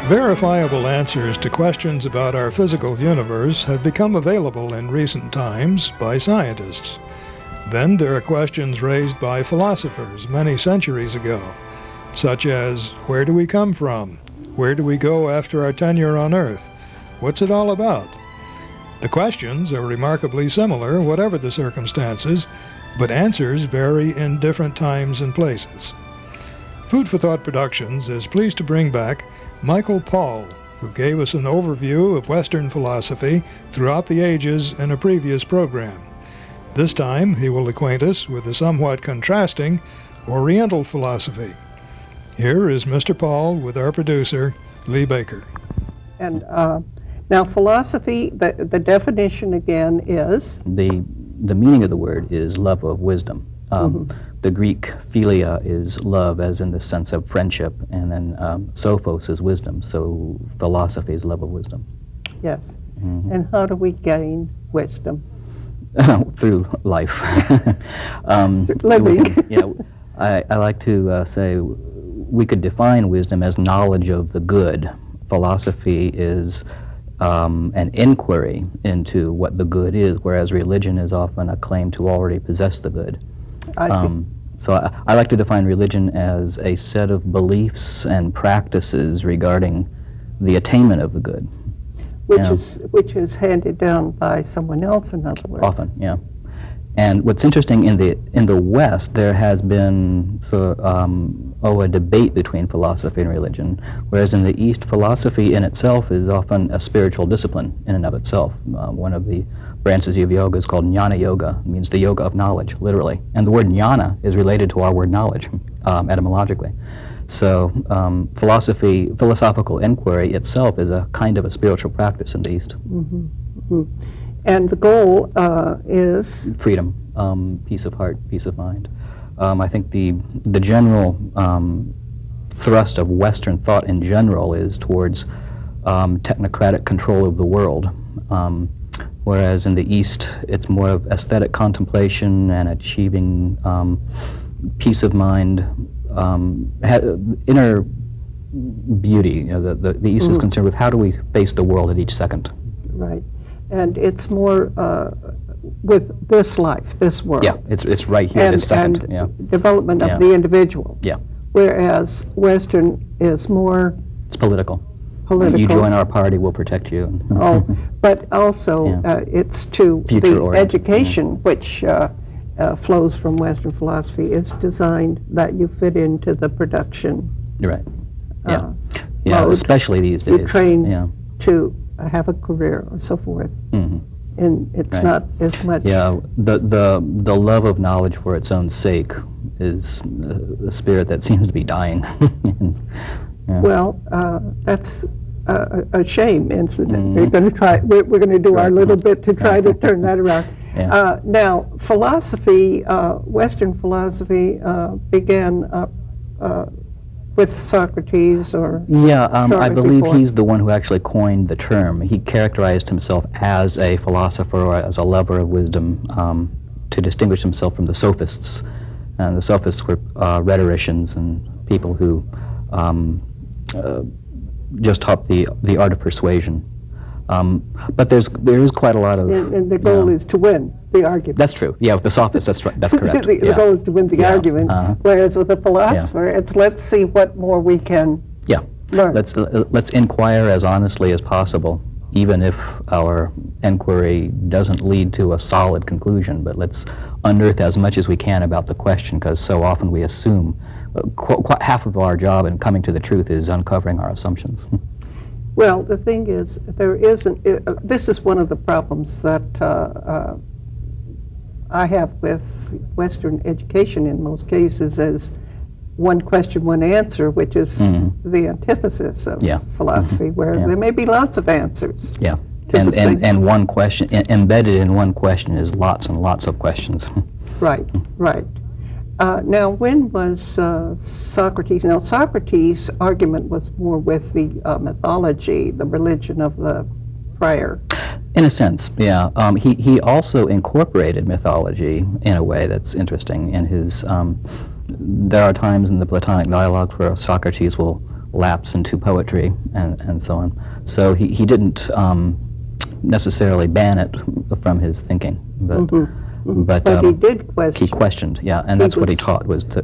Verifiable answers to questions about our physical universe have become available in recent times by scientists. Then there are questions raised by philosophers many centuries ago, such as, where do we come from? Where do we go after our tenure on Earth? What's it all about? The questions are remarkably similar, whatever the circumstances, but answers vary in different times and places. Food for Thought Productions is pleased to bring back Michael Paul, who gave us an overview of Western philosophy throughout the ages in a previous program. This time, he will acquaint us with the somewhat contrasting Oriental philosophy. Here is Mr. Paul with our producer, Lee Baker. And now philosophy, the definition again is? The meaning of the word is love of wisdom. The Greek philia is love, as in the sense of friendship, and then sophos is wisdom, so philosophy is love of wisdom. Yes. And how do we gain wisdom? Through life. Living. I like to say we could define wisdom as knowledge of the good. Philosophy is an inquiry into what the good is, whereas religion is often a claim to already possess the good. I see. So I like to define religion as a set of beliefs and practices regarding the attainment of the good. Which is handed down by someone else, in other words. Often, yeah. And what's interesting, in the West, there has been a debate between philosophy and religion, whereas in the East, philosophy in itself is often a spiritual discipline in and of itself. One of the branches of yoga is called jnana yoga. It means the yoga of knowledge, literally. And the word jnana is related to our word knowledge, etymologically. So philosophical inquiry itself is a kind of a spiritual practice in the East. And the goal is? Freedom, peace of heart, peace of mind. I think the general thrust of Western thought in general is towards technocratic control of the world, whereas in the East it's more of aesthetic contemplation and achieving peace of mind, inner beauty. You know, the East is concerned with how do we face the world at each second. Right. And it's more with this life, this world. Yeah, it's right here, this second. And development of the individual. Yeah. Whereas Western is more... It's political. Political. You join our party, we'll protect you. But also it's to the education, which flows from Western philosophy, is designed that you fit into the production. You're right. Yeah, especially these days. You train to have a career or so forth. And it's not as much... Yeah, the love of knowledge for its own sake is a spirit that seems to be dying. Well, that's a shame, incident. We're going to try. We're going to do our little bit to try to turn that around. Now, philosophy, Western philosophy, began with Socrates, or I believe before. He's the one who actually coined the term. He characterized himself as a philosopher or as a lover of wisdom to distinguish himself from the sophists. And the sophists were rhetoricians and people who just taught the art of persuasion. But there is quite a lot of... And the goal is to win the argument. That's true. Yeah, with the sophists, that's right. That's correct. The goal is to win the argument, whereas with a philosopher, it's let's see what more we can learn. Let's inquire as honestly as possible, even if our inquiry doesn't lead to a solid conclusion, but let's unearth as much as we can about the question, because so often we assume. Half of our job in coming to the truth is uncovering our assumptions. Well, the thing is, there isn't, this is one of the problems that I have with Western education in most cases, is one question, one answer, which is the antithesis of philosophy, where there may be lots of answers. Yeah, and one question, embedded in one question is lots and lots of questions. Right. Now, when was Socrates? Now, Socrates' argument was more with the mythology, the religion of the prior. In a sense, yeah. He also incorporated mythology in a way that's interesting. In his, there are times in the Platonic dialogues where Socrates will lapse into poetry and so on. So he didn't necessarily ban it from his thinking, but But he did question. he questioned, yeah, and that's what he taught, was to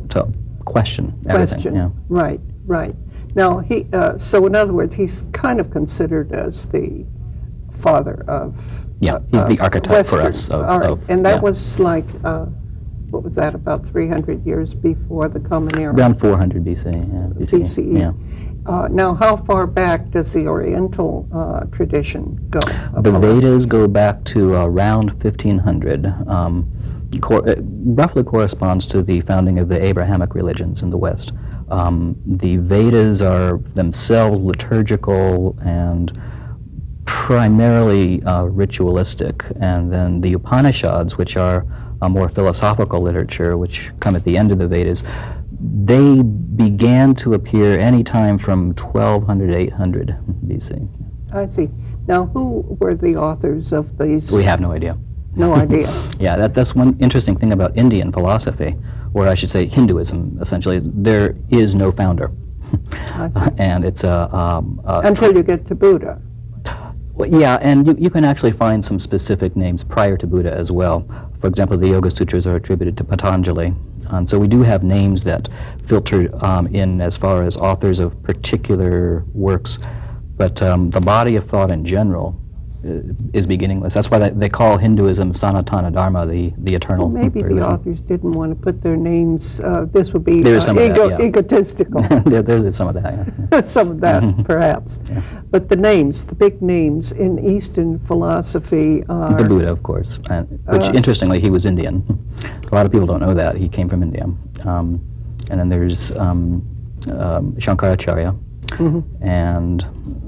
question everything. Question. Yeah. Right, right. Now, so in other words, he's kind of considered as the father of Yeah, he's the archetype for Western. us. All right, and that yeah. was like, what was that, about 300 years before the Common Era? Around 400 BC, yeah, BCE. Yeah. Now, how far back does the Oriental tradition go? The Vedas go back to around 1500. It roughly corresponds to the founding of the Abrahamic religions in the West. The Vedas are themselves liturgical and primarily ritualistic, and then the Upanishads, which are a more philosophical literature, which come at the end of the Vedas, they began to appear anytime from 1200 to 800 BC. I see. Now, who were the authors of these? We have no idea. No idea. Yeah, that's one interesting thing about Indian philosophy, or I should say Hinduism, essentially. There is no founder. I see. And it's Until you get to Buddha. well, yeah, and you can actually find some specific names prior to Buddha as well. For example, the Yoga Sutras are attributed to Patanjali. So we do have names that filter in as far as authors of particular works, but the body of thought in general is beginningless. That's why they call Hinduism Sanatana Dharma, the eternal Maybe the religion. authors didn't want to put their names, this would be There is some of that, yeah. egotistical. There's some of that, yeah. Some of that, perhaps. Yeah. But the names, the big names in Eastern philosophy are... The Buddha, of course, which interestingly, he was Indian. A lot of people don't know that. He came from India. And then there's Shankaracharya and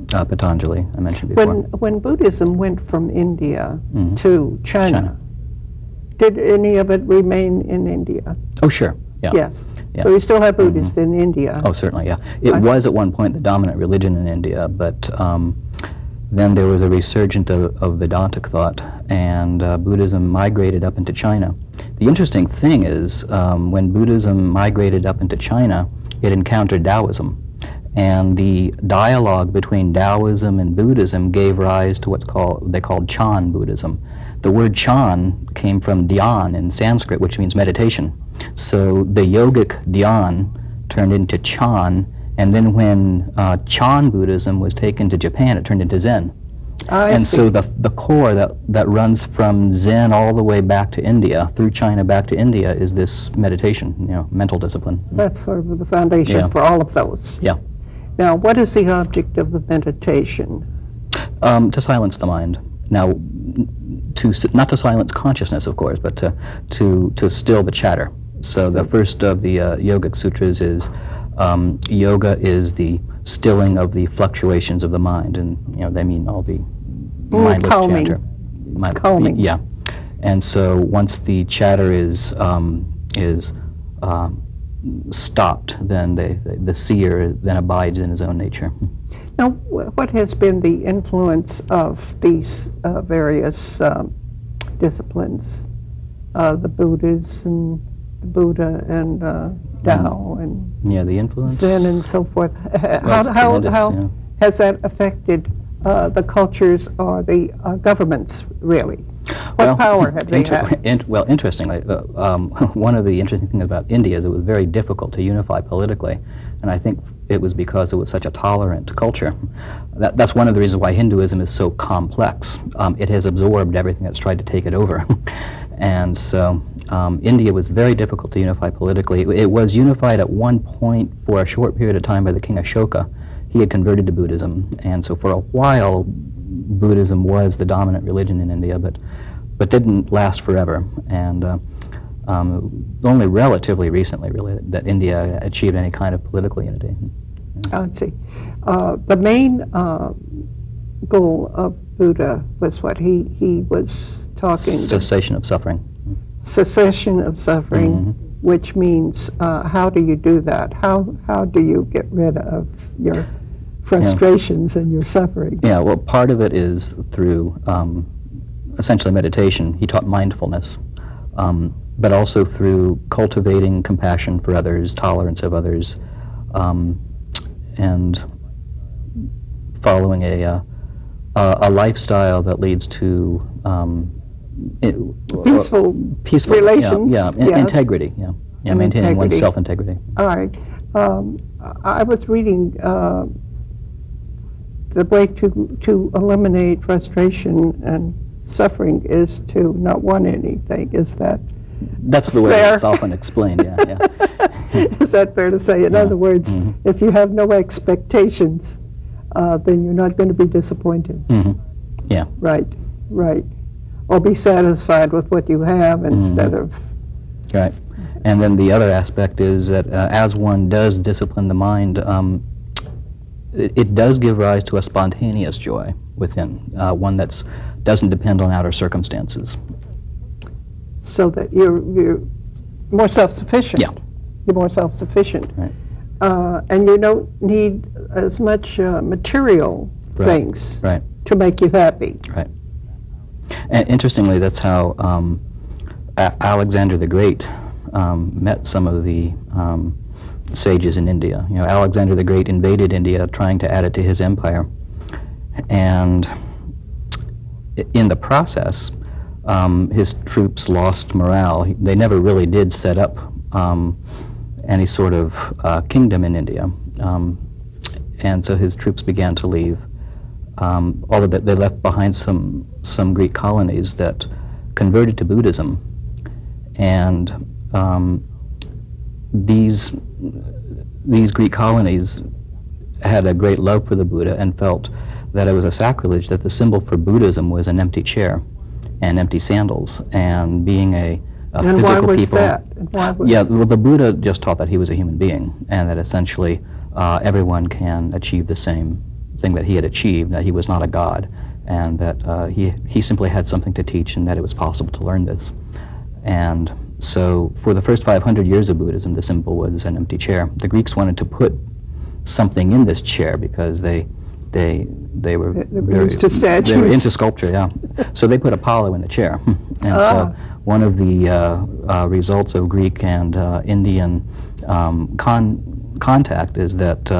Patanjali, I mentioned before. When Buddhism went from India to China, did any of it remain in India? Oh, sure, yeah. Yes. Yeah. So you still have Buddhists in India. Oh, certainly, yeah. It was at one point the dominant religion in India, but then there was a resurgence of Vedantic thought, and Buddhism migrated up into China. The interesting thing is, when Buddhism migrated up into China, it encountered Taoism, and the dialogue between Taoism and Buddhism gave rise to they called Chan Buddhism. The word Chan came from dhyan in Sanskrit, which means meditation. So the yogic dhyan turned into Chan, and then when Chan Buddhism was taken to Japan, it turned into Zen. I see. So the core that runs from Zen all the way back to India, through China back to India, is this meditation, mental discipline. That's sort of the foundation Yeah. for all of those. Yeah. Now, what is the object of the meditation? To silence the mind. Now, not to silence consciousness, of course, but to still the chatter. So the first of the yogic sutras is yoga is the stilling of the fluctuations of the mind, and they mean all the mindless calming. chatter. Calming. Yeah, and so once the chatter is stopped, then the seer then abides in his own nature. Now, what has been the influence of these various disciplines, the Buddhas and the Buddha and Tao and Yeah, the influence. Zen and so forth? Well, it's tremendous, How yeah. has that affected the cultures or the governments, really? What power have they had? Well, interestingly, one of the interesting things about India is it was very difficult to unify politically, and I think it was because it was such a tolerant culture. That's one of the reasons why Hinduism is so complex. It has absorbed everything that's tried to take it over. And so India was very difficult to unify politically. It was unified at one point for a short period of time by the king Ashoka. He had converted to Buddhism, and so for a while Buddhism was the dominant religion in India, but didn't last forever. And only relatively recently, really, that India achieved any kind of political unity. I see. The main goal of Buddha was what he was talking. Cessation of suffering. Cessation of suffering, which means how do you do that? How do you get rid of your frustrations and your suffering? Yeah, well, part of it is through essentially meditation. He taught mindfulness, but also through cultivating compassion for others, tolerance of others, and following a lifestyle that leads to Peaceful relations, yeah, yes. integrity, yeah, And maintaining one's integrity. self-integrity. All right. I was reading the way to eliminate frustration and suffering is to not want anything. Is that That's the way fair? it's often explained, yeah. Is that fair to say? In Yeah. other words, Mhm. if you have no expectations, then you're not going to be disappointed. Yeah, Right, right. Or be satisfied with what you have instead of, right. And then the other aspect is that as one does discipline the mind, it does give rise to a spontaneous joy within, one that doesn't depend on outer circumstances. so that you're more self-sufficient. Yeah. You're more self-sufficient. Right. And you don't need as much material Right. things Right. to make you happy. Right. And interestingly, that's how Alexander the Great met some of the sages in India. You know, Alexander the Great invaded India trying to add it to his empire. And in the process, his troops lost morale. They never really did set up any sort of kingdom in India. And so his troops began to leave. Although they left behind some Greek colonies that converted to Buddhism. And these Greek colonies had a great love for the Buddha and felt that it was a sacrilege that the symbol for Buddhism was an empty chair and empty sandals, and being a And physical why was people. that? And why was Yeah, well, the Buddha just taught that he was a human being, and that essentially everyone can achieve the same thing that he had achieved, that he was not a god, and that he simply had something to teach, and that it was possible to learn this. And so for the first 500 years of Buddhism, the symbol was an empty chair. The Greeks wanted to put something in this chair because they were were into statues. They were into sculpture, yeah. So they put Apollo in the chair. And so one of the results of Greek and Indian contact is that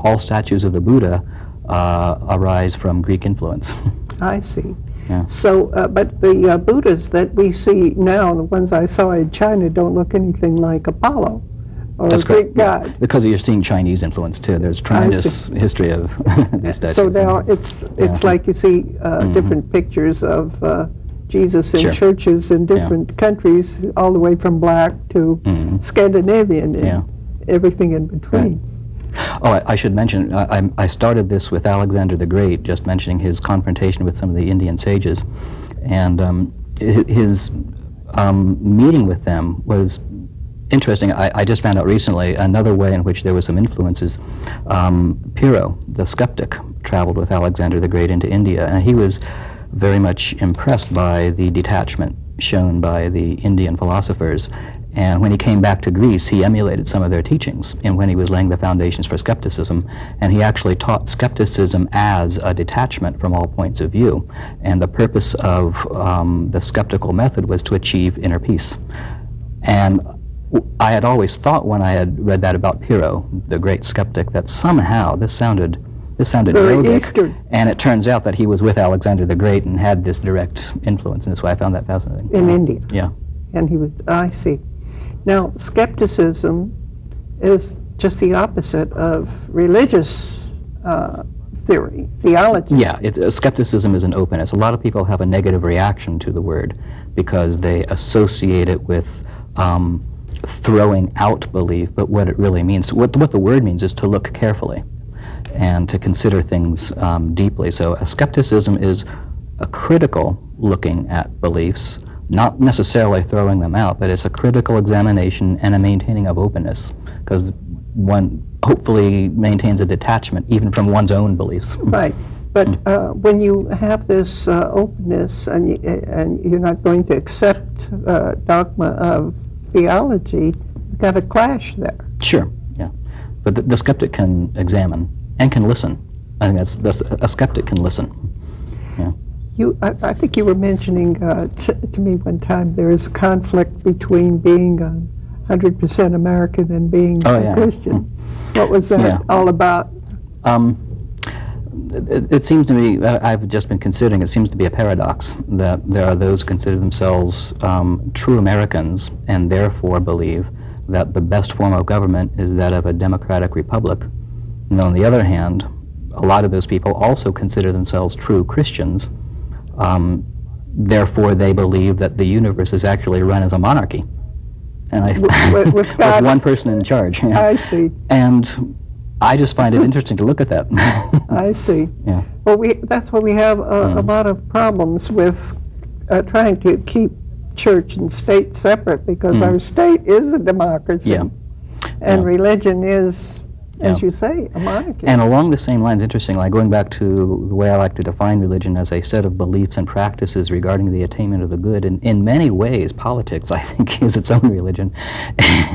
all statues of the Buddha arise from Greek influence. I see. Yeah. So, but the Buddhas that we see now, the ones I saw in China, don't look anything like Apollo or That's a Greek correct. god. Because you're seeing Chinese influence too. There's tremendous history of these statues. So now it's Yeah. like you see different pictures of Jesus in Sure. churches in different countries, all the way from black to Scandinavian and Yeah. everything in between. Oh, I should mention, I started this with Alexander the Great, just mentioning his confrontation with some of the Indian sages. And his meeting with them was interesting. I just found out recently another way in which there was some influences. Pyrrho, the skeptic, traveled with Alexander the Great into India, and he was very much impressed by the detachment shown by the Indian philosophers. And when he came back to Greece, he emulated some of their teachings and when he was laying the foundations for skepticism. And he actually taught skepticism as a detachment from all points of view. And the purpose of the skeptical method was to achieve inner peace. And I had always thought when I had read that about Pyrrho, the great skeptic, that somehow this sounded Very yogic. Eastern. And it turns out that he was with Alexander the Great and had this direct influence, and that's why I found that fascinating. In India. Yeah. And he was, I see. Now, skepticism is just the opposite of religious theology. Yeah, skepticism is an openness. A lot of people have a negative reaction to the word because they associate it with throwing out belief, but what it really means, what the word means is to look carefully and to consider things deeply. So a skepticism is a critical looking at beliefs, not necessarily throwing them out, but it's a critical examination and a maintaining of openness, because one hopefully maintains a detachment even from one's own beliefs. Right. But when you have this openness and you're not going to accept dogma of theology, you've got a clash there. Sure, yeah. But the skeptic can examine and can listen. I think that's a skeptic can listen. Yeah. I think you were mentioning to me one time there is conflict between being 100% American and being Oh, a yeah. Christian. What was that Yeah. all about? It seems to me, I've just been considering, it seems to be a paradox that there are those who consider themselves true Americans and therefore believe that the best form of government is that of a democratic republic. And on the other hand, a lot of those people also consider themselves true Christians. Therefore, they believe that the universe is actually run as a monarchy. And With God. with one person in charge. I see. And I just find it interesting to look at that. I see. Yeah. Well, that's why we have a lot of problems with trying to keep church and state separate, because our state is a democracy, Yeah. and Yeah. religion is, as Yeah. you say, a monarchy. And along the same lines, interesting, like going back to the way I like to define religion as a set of beliefs and practices regarding the attainment of the good, and in many ways, politics, I think, is its own religion.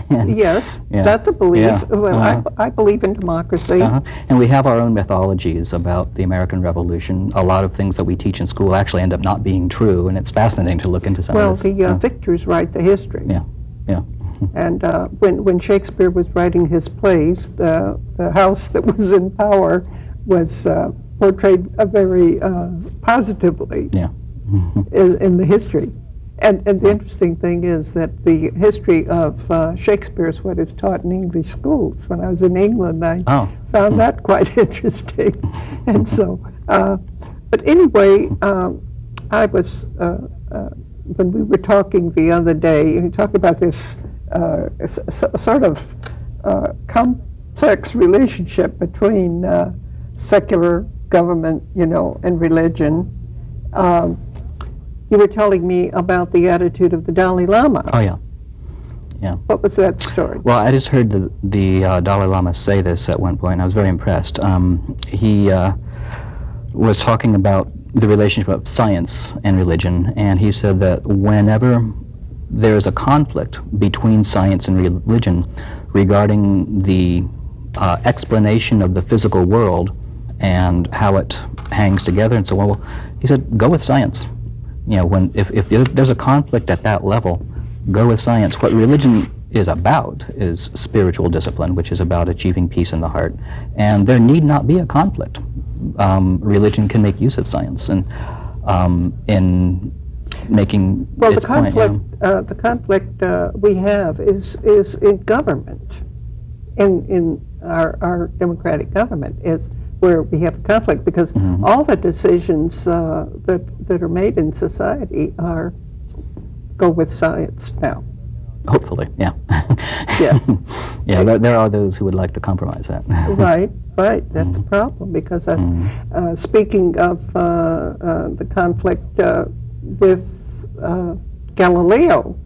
And, Yes, yeah. that's a belief. Yeah. Well, I believe in democracy. And we have our own mythologies about the American Revolution. A lot of things that we teach in school actually end up not being true, and it's fascinating to look into some Well, of this. the victors write the history. Yeah, yeah. And when Shakespeare was writing his plays, the house that was in power was portrayed very positively Yeah. in the history. And the interesting thing is that the history of Shakespeare is what is taught in English schools. When I was in England, I found that quite interesting. And so, but anyway, I was, when we were talking the other day, we talked about this sort of complex relationship between secular government, and religion. You were telling me about the attitude of the Dalai Lama. Oh, yeah. Yeah. What was that story? Well, I just heard the Dalai Lama say this at one point, and I was very impressed. He was talking about the relationship of science and religion, and he said that whenever there is a conflict between science and religion regarding the explanation of the physical world and how it hangs together and so on, well, he said, go with science. If there's a conflict at that level, go with science. What religion is about is spiritual discipline, which is about achieving peace in the heart. And there need not be a conflict. Religion can make use of science and in making its point. The conflict we have is in government, in our democratic government is where we have the conflict, because all the decisions that are made in society go with science now. Hopefully, yeah. Yes. Yeah, there are those who would like to compromise that. Right. That's a problem, because that's, speaking of the conflict with Galileo,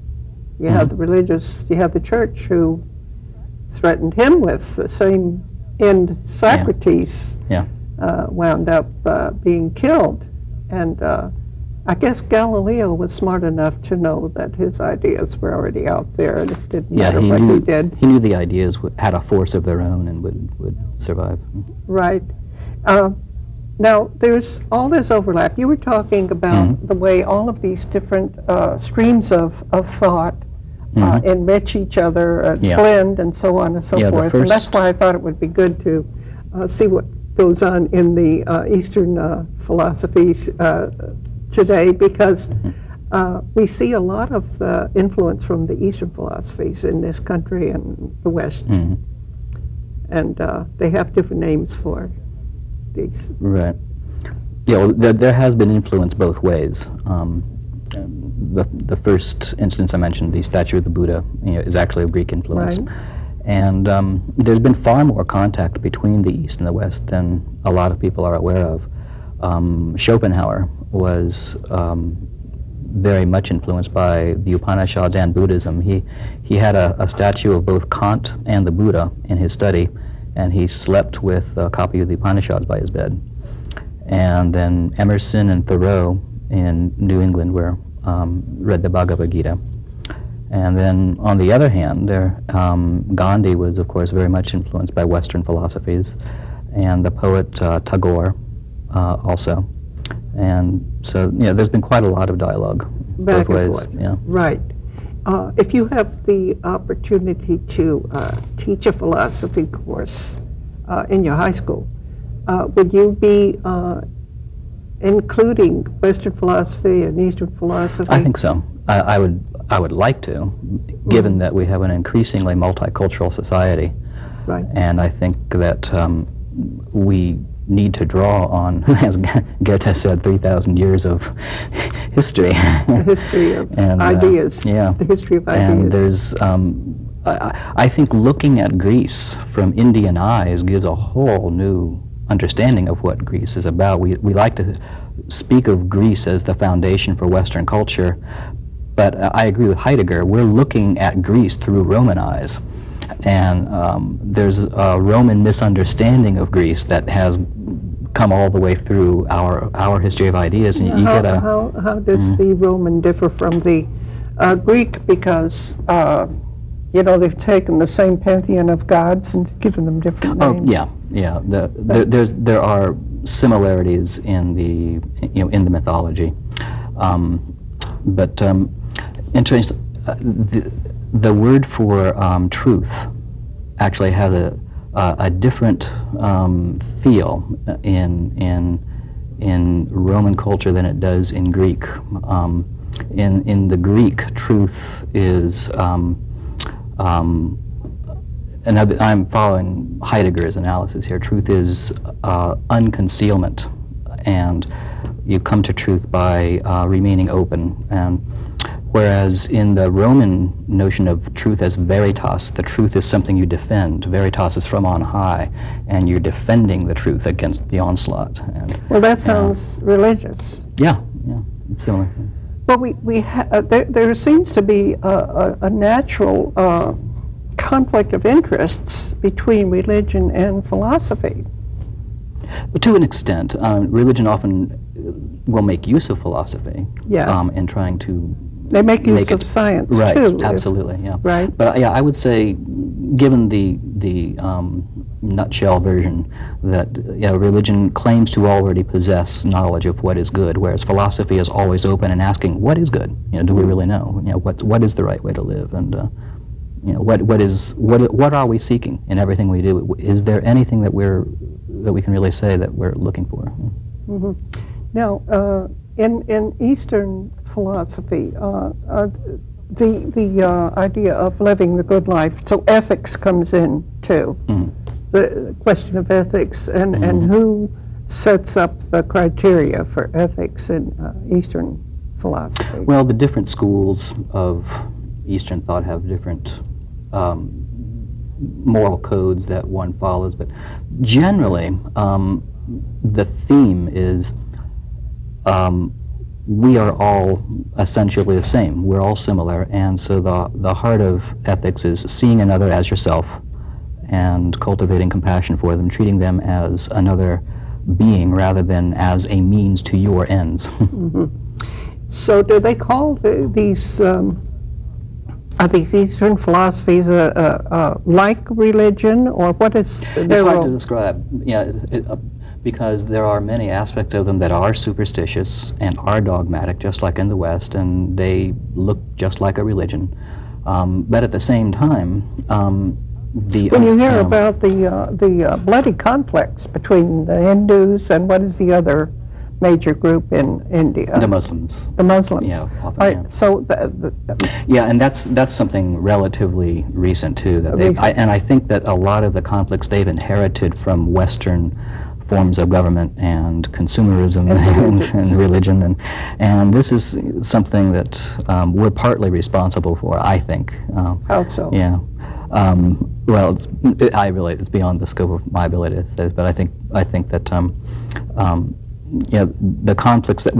you have the church who threatened him with the same end. Socrates wound up being killed, and I guess Galileo was smart enough to know that his ideas were already out there, and it didn't matter what he did. He knew the ideas had a force of their own and would survive. Right. Now, there's all this overlap. You were talking about the way all of these different streams of thought enrich each other, blend, and so on and so forth. And that's why I thought it would be good to see what goes on in the Eastern philosophies today, because we see a lot of the influence from the Eastern philosophies in this country and the West. And they have different names for these. Right. Yeah, well, there has been influence both ways. The first instance I mentioned, the statue of the Buddha, is actually a Greek influence. Right. And there's been far more contact between the East and the West than a lot of people are aware of. Schopenhauer was very much influenced by the Upanishads and Buddhism. He had a statue of both Kant and the Buddha in his study, and he slept with a copy of the Upanishads by his bed. And then Emerson and Thoreau in New England read the Bhagavad Gita. And then on the other hand, Gandhi was, of course, very much influenced by Western philosophies, and the poet Tagore also. And so, there's been quite a lot of dialogue both ways. Yeah. Right. if you have the opportunity to teach a philosophy course in your high school, would you be including Western philosophy and Eastern philosophy? I think so. I would like to, given that we have an increasingly multicultural society. Right. And I think that we need to draw on, as Goethe said, 3,000 years of history. The history of and, ideas. Yeah. The history of ideas. And there's, I think looking at Greece from Indian eyes gives a whole new understanding of what Greece is about. We like to speak of Greece as the foundation for Western culture, but I agree with Heidegger. We're looking at Greece through Roman eyes. And there's a Roman misunderstanding of Greece that has come all the way through our history of ideas. And you get a, how does the Roman differ from the Greek? Because they've taken the same pantheon of gods and given them different names. Yeah. There are similarities in the in the mythology, but interesting. The word for truth actually has a different feel in Roman culture than it does in Greek. In the Greek, truth is, and I'm following Heidegger's analysis here, truth is unconcealment, and you come to truth by remaining open. And whereas in the Roman notion of truth as veritas, the truth is something you defend. Veritas is from on high, and you're defending the truth against the onslaught. And, well, that sounds religious. Yeah, it's similar. Well, there seems to be a natural conflict of interests between religion and philosophy. But to an extent, religion often will make use of philosophy. Yes. In trying to they make use of science right, too. Absolutely, yeah. Right. But yeah, I would say, given the nutshell version, that religion claims to already possess knowledge of what is good, whereas philosophy is always open and asking, what is good? Do we really know? What is the right way to live? And what are we seeking in everything we do? Is there anything that we can really say that we're looking for? Mm-hmm. Now, in Eastern philosophy, the idea of living the good life, so ethics comes in too. Mm. The question of ethics and who sets up the criteria for ethics in Eastern philosophy? Well, the different schools of Eastern thought have different moral codes that one follows, but generally the theme is we are all essentially the same. We're all similar, and so the heart of ethics is seeing another as yourself and cultivating compassion for them, treating them as another being rather than as a means to your ends. Mm-hmm. So do they call these Eastern philosophies like religion, or what is their It's hard role? to describe, because there are many aspects of them that are superstitious and are dogmatic, just like in the West, and they look just like a religion. But at the same time, when you hear about the bloody conflicts between the Hindus and what is the other major group in India? The Muslims. The Muslims. Yeah, often, right, yeah. so and that's something relatively recent too. That and I think that a lot of the conflicts they've inherited from Western forms of government and consumerism and religion, and this is something that we're partly responsible for, I think. How so? Yeah. Well, it's beyond the scope of my ability to say, but I think that the conflicts that,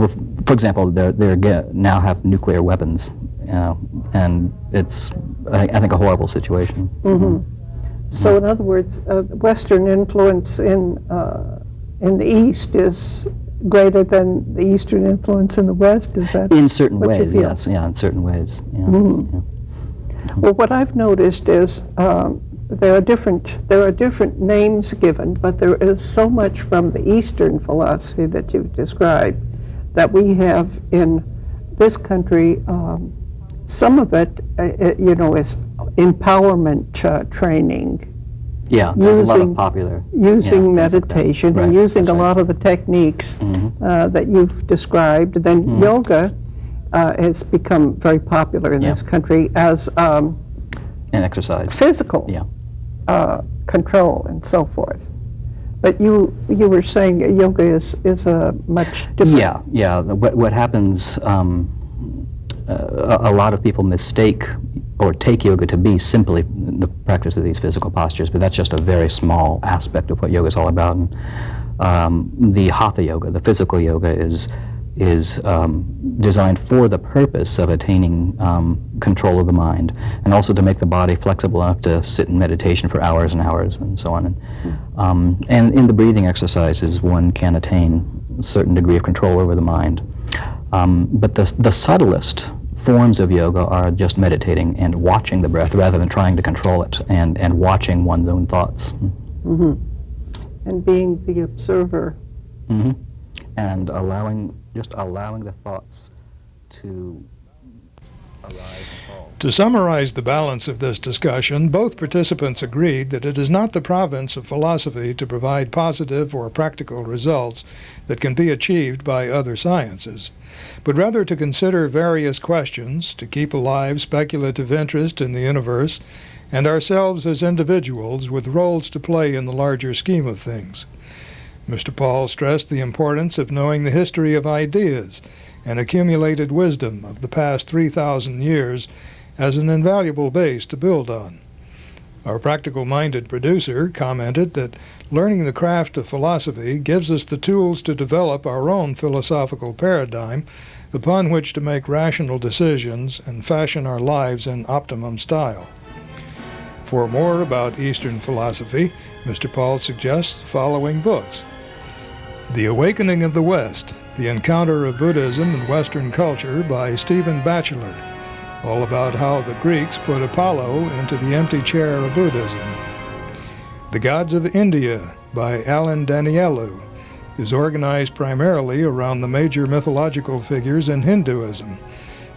for example, they now have nuclear weapons, and it's I think a horrible situation. Mm-hmm. So, in other words, Western influence in the East is greater than the Eastern influence in the West. Is that in certain what you ways? feel? Yes, in certain ways. Yeah. Mm-hmm. Yeah. Well, what I've noticed is there are different names given, but there is so much from the Eastern philosophy that you've described that we have in this country some of it, is empowerment training. Yeah, there's a lot of Using- popular. Using things like that. meditation Right, and using that's a right. lot of the techniques Mhm. that you've described. Then yoga has become very popular in Yeah. this country as And exercise. physical Yeah. control and so forth. But you were saying yoga is a much different. Yeah. What happens? A lot of people mistake or take yoga to be simply the practice of these physical postures, but that's just a very small aspect of what yoga is all about. And, the hatha yoga, the physical yoga, is designed for the purpose of attaining control of the mind, and also to make the body flexible enough to sit in meditation for hours and hours and so on. And in the breathing exercises, one can attain a certain degree of control over the mind. But the subtlest forms of yoga are just meditating and watching the breath rather than trying to control it, and watching one's own thoughts. And being the observer. Hmm. And allowing the thoughts to arise and fall. To summarize the balance of this discussion, both participants agreed that it is not the province of philosophy to provide positive or practical results that can be achieved by other sciences, but rather to consider various questions, to keep alive speculative interest in the universe, and ourselves as individuals with roles to play in the larger scheme of things. Mr. Paul stressed the importance of knowing the history of ideas and accumulated wisdom of the past 3,000 years as an invaluable base to build on. Our practical-minded producer commented that learning the craft of philosophy gives us the tools to develop our own philosophical paradigm upon which to make rational decisions and fashion our lives in optimum style. For more about Eastern philosophy, Mr. Paul suggests the following books: The Awakening of the West, The Encounter of Buddhism and Western Culture by Stephen Batchelor, all about how the Greeks put Apollo into the empty chair of Buddhism. The Gods of India by Alan Danielou is organized primarily around the major mythological figures in Hinduism,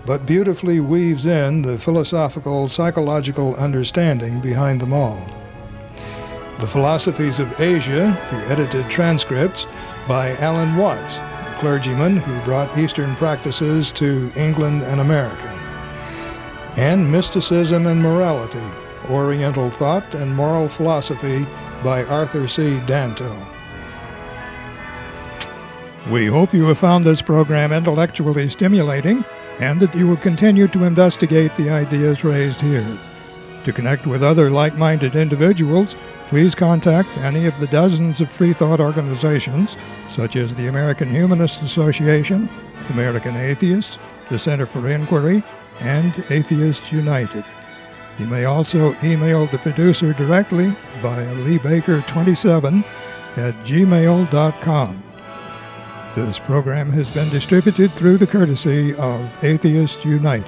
but beautifully weaves in the philosophical, psychological understanding behind them all. The Philosophies of Asia, the edited transcripts by Alan Watts, a clergyman who brought Eastern practices to England and America. And Mysticism and Morality, Oriental Thought and Moral Philosophy by Arthur C. Danto. We hope you have found this program intellectually stimulating and that you will continue to investigate the ideas raised here. To connect with other like-minded individuals, please contact any of the dozens of free thought organizations, such as the American Humanist Association, American Atheists, the Center for Inquiry, and Atheists United. You may also email the producer directly via leebaker27@gmail.com. This program has been distributed through the courtesy of Atheists United.